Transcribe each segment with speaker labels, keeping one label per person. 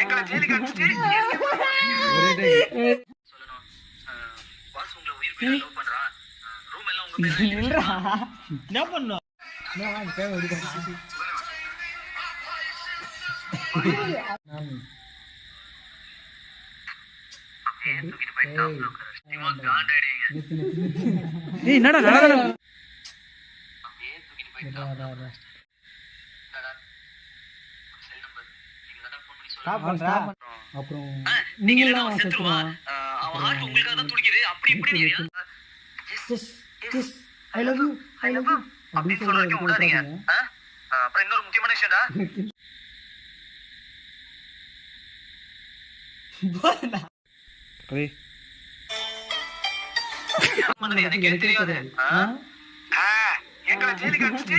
Speaker 1: எங்களை ஜெயிலுக்கு அனுப்பிச்சிட்டு வாசு உங்களை உயிர் பேர லவ் பண்றான். ரூம் எல்லாம் உங்க பேர்ல
Speaker 2: இல்லடா என்ன பண்ணோம்
Speaker 1: அப்படியே தூக்கிட்டு போய் டாப்ல உட்கார சும்மா காண்டாடிங்க.
Speaker 2: ஏய் என்னடா நடக்குது
Speaker 1: அப்படியே தூக்கிட்டு போய் டாப்ல உட்கார செல் நம்பர் நீங்க தான் ஃபோன் பண்ணி சொல்லுங்க.
Speaker 2: அப்புறம்
Speaker 1: நீங்க எல்லாம் செத்துருவான். அவன் ஹார்ட் உங்களுக்காக தான் துடிக்குது. அப்படி இப்படி
Speaker 2: ஐ லவ் யூ
Speaker 1: அப்படி சொல்றதுக்கு விடாதீங்க. அப்புறம் இன்னொரு முக்கியமான விஷயம்டா.
Speaker 2: ஏய்
Speaker 1: எனக்கு தெரியாது. எங்களை ஜெயிலுக்கு அனுப்பிச்சிட்டு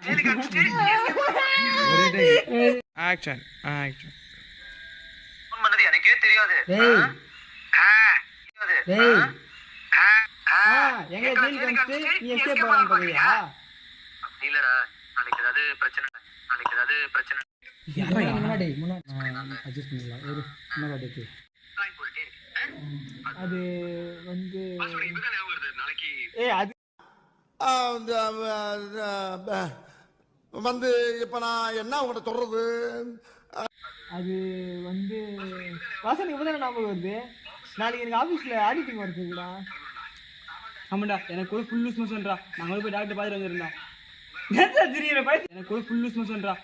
Speaker 1: ஜெயிலுக்கு அனுப்பிச்சிட்டு
Speaker 2: ஆக்ஷன்
Speaker 1: ஃபோன் பண்ணது எனக்கே தெரியாது.
Speaker 2: எங்க ஜெயிலுக்கு அனுப்பிச்சிட்டு நீ எஸ்கேப் பண்ணலாம் பாக்குறியா?
Speaker 1: அப்படி இல்லடா. நாளைக்கு ஏதாவது பிரச்சனை
Speaker 2: முன்னாடி அட்ஜஸ்ட் பண்ணலாம். ஒரு முன்னாடி
Speaker 1: போட்டுட்டு
Speaker 2: அது வந்து
Speaker 1: இப்பதான் ஞாபகம் வருது. நாளைக்கு
Speaker 2: அது
Speaker 3: வந்து இப்ப நான் என்ன உங்கள்கிட்ட சொல்றது?
Speaker 2: அது வந்து வாசனுக்கு இப்பதான் ஞாபகம் வருது. நாளைக்கு எனக்கு ஆபீஸ்ல ஆடிட்டிங் ஒர்க் இருக்குடா. ஆமாண்டா எனக்கு கூட ஃபுல் லூஸ் மோஷன்டா. நாங்க போய் டாக்டர் பாத்துட்டு வந்திருந்தோம். நேத்தா திரியற பை எனக்கு கூட ஃபுல் லூஸ் மோஷன்டா.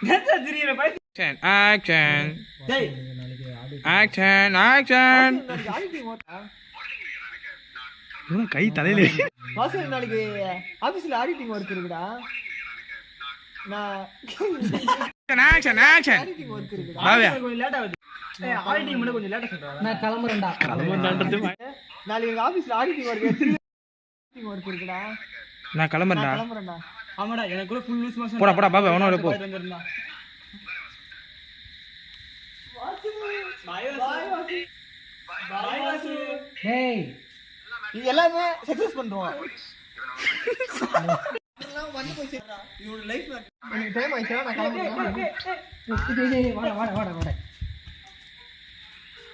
Speaker 2: நேத்தா திரியற பை ஆக்ஷன் டேய் ஆக்ஷன் ஆடிட்டிங் ஒர்க் இவன கை தலையில வாசல் நாளைக்கு ஆபீஸ்ல ஆடிட்டிங் ஒர்க் இருக்குடா. நான் ஆக்ஷன் ஆடிட்டிங் ஒர்க் இருக்குடா. கொஞ்சம் லேட் ஆகுது. ஆடிட்டிங் மட்டும் கொஞ்சம் லேட்டா சொல்றேன். நான் கிளம்பறேன்டா. நாளைக்கு எங்க ஆபீஸ்ல ஆடிட்டிங் ஒர்க் இருக்குடா. நான் கிளம்பறேன்டா. ஆமாடா எனக்கு கூட ஃபுல் லூஸ் மோஷன். போடா பாபா அவனோட போ. ஹேய் இது எல்லாமே சக்சஸ் பண்றோம். எல்லாம் வந்து போய் சேரா. இவனோட லைஃப்ல எனக்கு டைம் ஆயிடுச்சா நான் கிளம்பறேன். வாடா